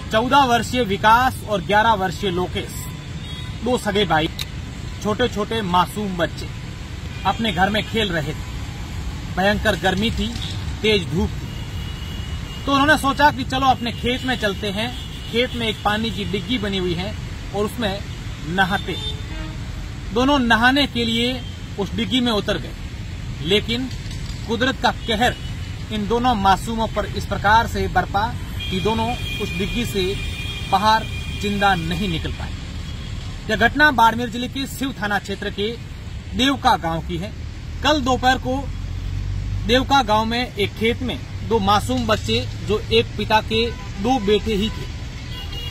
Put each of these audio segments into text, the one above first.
14 वर्षीय विकास और 11 वर्षीय लोकेश, दो सगे भाई, छोटे छोटे मासूम बच्चे अपने घर में खेल रहे थे। भयंकर गर्मी थी, तेज धूप थी, तो उन्होंने सोचा कि चलो अपने खेत में चलते हैं। खेत में एक पानी की डिग्गी बनी हुई है और उसमें नहाते। दोनों नहाने के लिए उस डिग्गी में उतर गए, लेकिन कुदरत का कहर इन दोनों मासूमों पर इस प्रकार से बरपा कि दोनों उस डिग्गी से बाहर जिंदा नहीं निकल पाए। यह घटना बाड़मेर जिले के सिव थाना क्षेत्र के देवका गांव की है। कल दोपहर को देवका गांव में एक खेत में दो मासूम बच्चे, जो एक पिता के दो बेटे ही थे,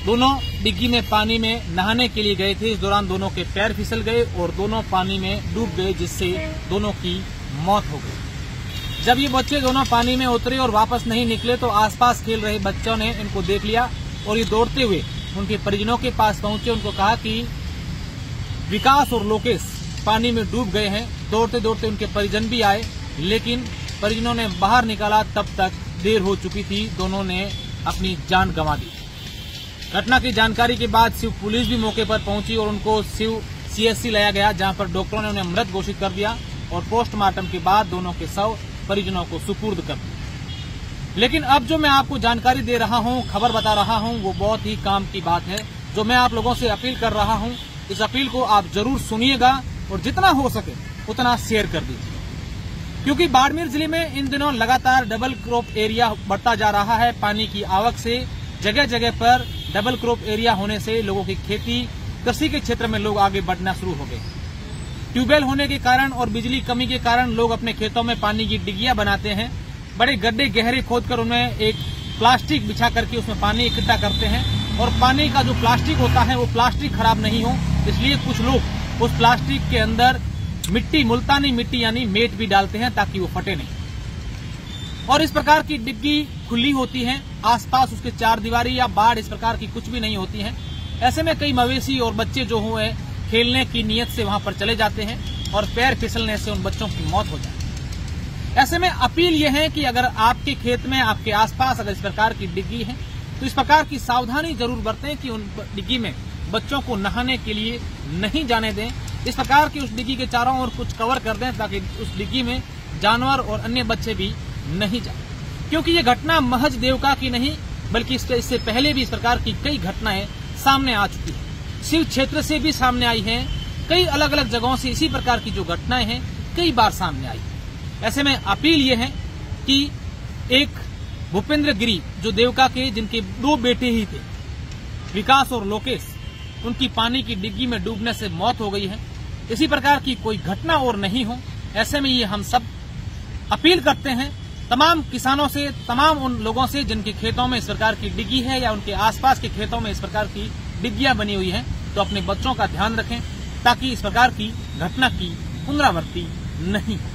दोनों डिग्गी में पानी में नहाने के लिए गए थे। इस दौरान दोनों के पैर फिसल गए और दोनों पानी में डूब गए, जिससे दोनों की मौत हो गई। जब ये बच्चे दोनों पानी में उतरे और वापस नहीं निकले तो आसपास खेल रहे बच्चों ने इनको देख लिया और ये दौड़ते हुए उनके परिजनों के पास पहुंचे। उनको कहा कि विकास और लोकेश पानी में डूब गए हैं। दौड़ते दौड़ते उनके परिजन भी आए, लेकिन परिजनों ने बाहर निकाला तब तक देर हो चुकी थी। दोनों ने अपनी जान गंवा दी। घटना की जानकारी के बाद सिव पुलिस भी मौके पर पहुंची और उनको सिव सीएचसी लाया गया, जहां पर डॉक्टरों ने उन्हें मृत घोषित कर दिया और पोस्टमार्टम के बाद दोनों के शव परिजनों को सुपुर्द कर दिया। लेकिन अब जो मैं आपको जानकारी दे रहा हूं, खबर बता रहा हूं, वो बहुत ही काम की बात है। जो मैं आप लोगों से अपील कर रहा हूं, इस अपील को आप जरूर सुनिएगा और जितना हो सके उतना शेयर कर दीजिए, क्योंकि बाड़मेर जिले में इन दिनों लगातार डबल क्रॉप एरिया बढ़ता जा रहा है। पानी की आवक से जगह जगह पर डबल क्रॉप एरिया होने से लोगों की खेती, कृषि के क्षेत्र में लोग आगे बढ़ना शुरू हो गए। ट्यूबवेल होने के कारण और बिजली कमी के कारण लोग अपने खेतों में पानी की डिग्गियां बनाते हैं। बड़े गड्ढे गहरे खोदकर उनमें एक प्लास्टिक बिछा करके उसमें पानी इकट्ठा करते हैं और पानी का जो प्लास्टिक होता है वो प्लास्टिक खराब नहीं हो, इसलिए कुछ लोग उस प्लास्टिक के अंदर मिट्टी, मुल्तानी मिट्टी यानी मेट भी डालते हैं ताकि वो फटे नहीं। और इस प्रकार की डिग्गी खुली होती है, आसपास उसके चार दीवारी या बाढ़ इस प्रकार की कुछ भी नहीं होती है। ऐसे में कई मवेशी और बच्चे जो हुए खेलने की नीयत से वहां पर चले जाते हैं और पैर फिसलने से उन बच्चों की मौत हो जाती है। ऐसे में अपील यह है कि अगर आपके खेत में, आपके आसपास अगर इस प्रकार की डिग्गी है तो इस प्रकार की सावधानी जरूर बरतें कि उन डिग्गी में बच्चों को नहाने के लिए नहीं जाने दें। इस प्रकार की उस डिग्गी के चारों ओर कुछ कवर कर दें ताकि उस डिग्गी में जानवर और अन्य बच्चे भी नहीं जाए, क्योंकि ये घटना महज देवका की नहीं बल्कि इससे पहले भी इस प्रकार की कई घटनाएं सामने आ चुकी है। सिव क्षेत्र से भी सामने आई हैं, कई अलग अलग जगहों से इसी प्रकार की जो घटनाएं हैं कई बार सामने आई। ऐसे में अपील ये है कि एक भूपेंद्र गिरी जो देवका के, जिनके दो बेटे ही थे, विकास और लोकेश, उनकी पानी की डिग्गी में डूबने से मौत हो गई है। इसी प्रकार की कोई घटना और नहीं हो, ऐसे में ये हम सब अपील करते हैं तमाम किसानों से, तमाम उन लोगों से जिनके खेतों में इस प्रकार की डिग्गी है या उनके आसपास के खेतों में इस प्रकार की डिग्गियां बनी हुई हैं, तो अपने बच्चों का ध्यान रखें ताकि इस प्रकार की घटना की पुनरावृत्ति नहीं हो।